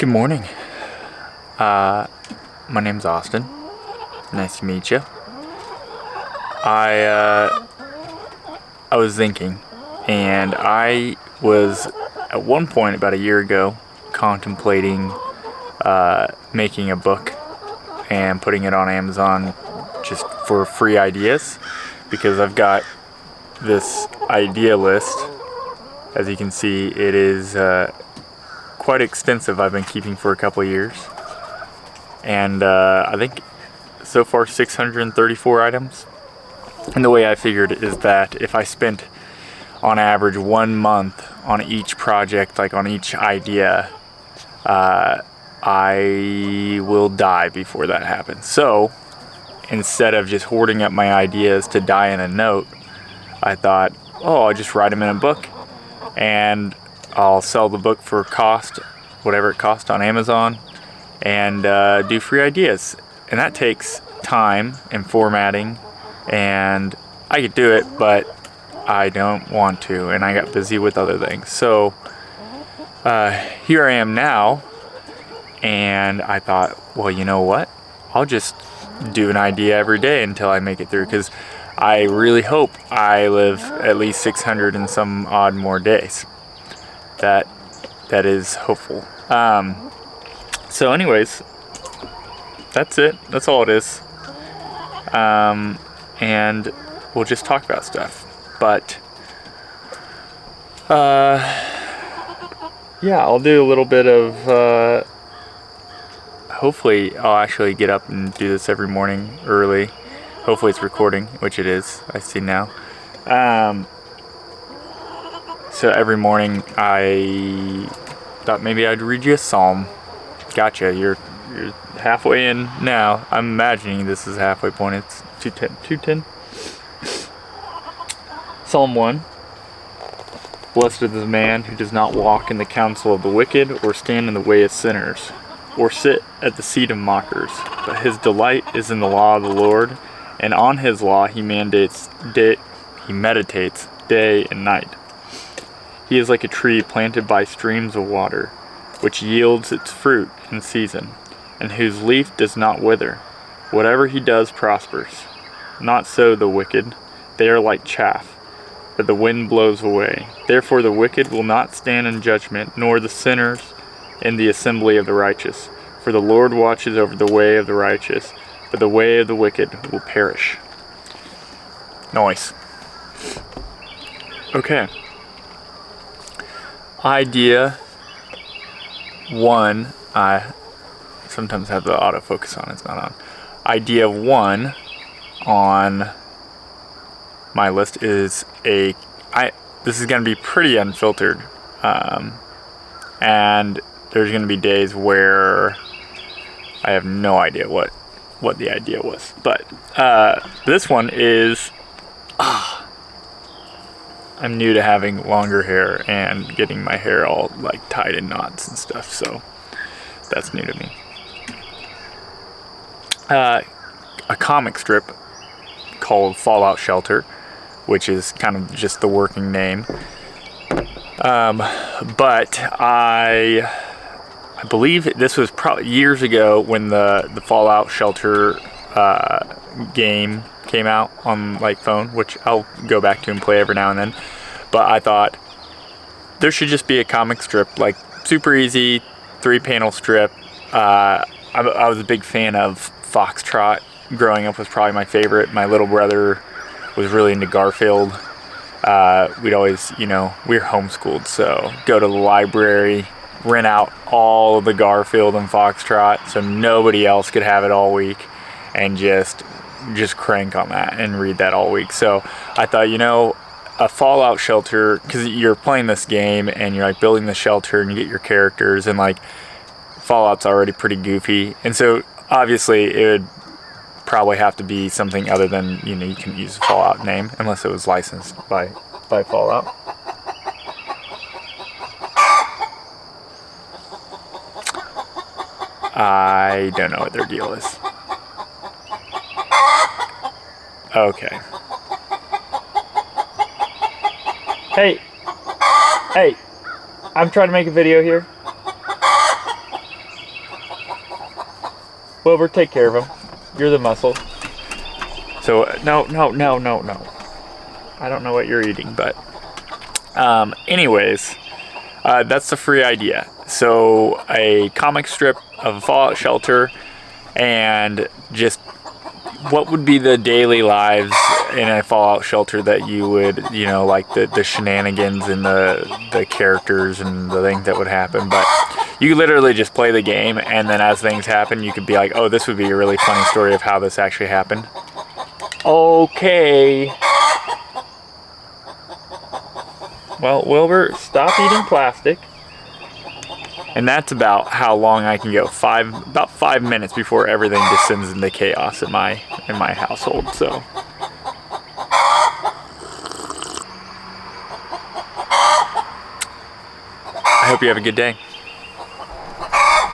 Good morning. My name's Austin. Nice to meet you. I was thinking, and I was at one point about a year ago contemplating making a book and putting it on Amazon just for free ideas, because I've got this idea list. As you can see, it is quite extensive. I've been keeping for a couple of years, and I think so far 634 items. And the way I figured is that if I spent on average 1 month on each project, like on each idea, I will die before that happens. So instead of just hoarding up my ideas to die in a note, I thought, I'll just write them in a book, and I'll sell the book for cost, whatever it costs on Amazon, and do free ideas. And that takes time and formatting, and I could do it, but I don't want to, and I got busy with other things. So here I am now, and I thought, well, you know what? I'll just do an idea every day until I make it through, because I really hope I live at least 600 and some odd more days. That is hopeful. So anyways, that's it. That's all it is. And we'll just talk about stuff. But yeah, I'll do a little bit of hopefully I'll actually get up and do this every morning early. Hopefully it's recording, which it is. I see now. So every morning I thought maybe I'd read you a psalm. Gotcha. You're halfway in now. I'm imagining this is halfway point. It's 2:10. Psalm 1. Blessed is the man who does not walk in the counsel of the wicked, or stand in the way of sinners, or sit at the seat of mockers. But his delight is in the law of the Lord, and on his law he meditates day and night. He is like a tree planted by streams of water, which yields its fruit in season, and whose leaf does not wither. Whatever he does prospers. Not so the wicked. They are like chaff that the wind blows away. Therefore the wicked will not stand in judgment, nor the sinners in the assembly of the righteous. For the Lord watches over the way of the righteous, but the way of the wicked will perish. Nice. Okay. Idea 1. I sometimes have the autofocus on, it's not on. Idea 1 on my list is this is going to be pretty unfiltered. And there's going to be days where I have no idea what the idea was. But this one is, I'm new to having longer hair and getting my hair all like tied in knots and stuff, so that's new to me. A comic strip called Fallout Shelter, which is kind of just the working name. But I believe this was probably years ago when the Fallout Shelter game came out on like phone, which I'll go back to and play every now and then. But I thought there should just be a comic strip, like super easy 3-panel strip. I was a big fan of Foxtrot. Growing up was probably my favorite. My little brother was really into Garfield. We'd always, we were homeschooled, so go to the library, rent out all of the Garfield and Foxtrot so nobody else could have it all week, and just crank on that and read that all week. So I thought, a Fallout Shelter, because you're playing this game and you're like building the shelter and you get your characters, and like Fallout's already pretty goofy, and so obviously it would probably have to be something other than, you can use a Fallout name unless it was licensed by Fallout. I don't know what their deal is. Okay. Hey, I'm trying to make a video here. Wilbur, take care of him. You're the muscle. So, no. I don't know what you're eating, but... anyways, that's the free idea. So, a comic strip of a fallout shelter, and just what would be the daily lives in a fallout shelter that you would, you know, like the shenanigans and the characters and the things that would happen. But you literally just play the game, and then as things happen, you could be like, oh, this would be a really funny story of how this actually happened. Okay. Well, Wilbur, stop eating plastic. And that's about how long I can go. About 5 minutes before everything descends into chaos in my household. So I hope you have a good day.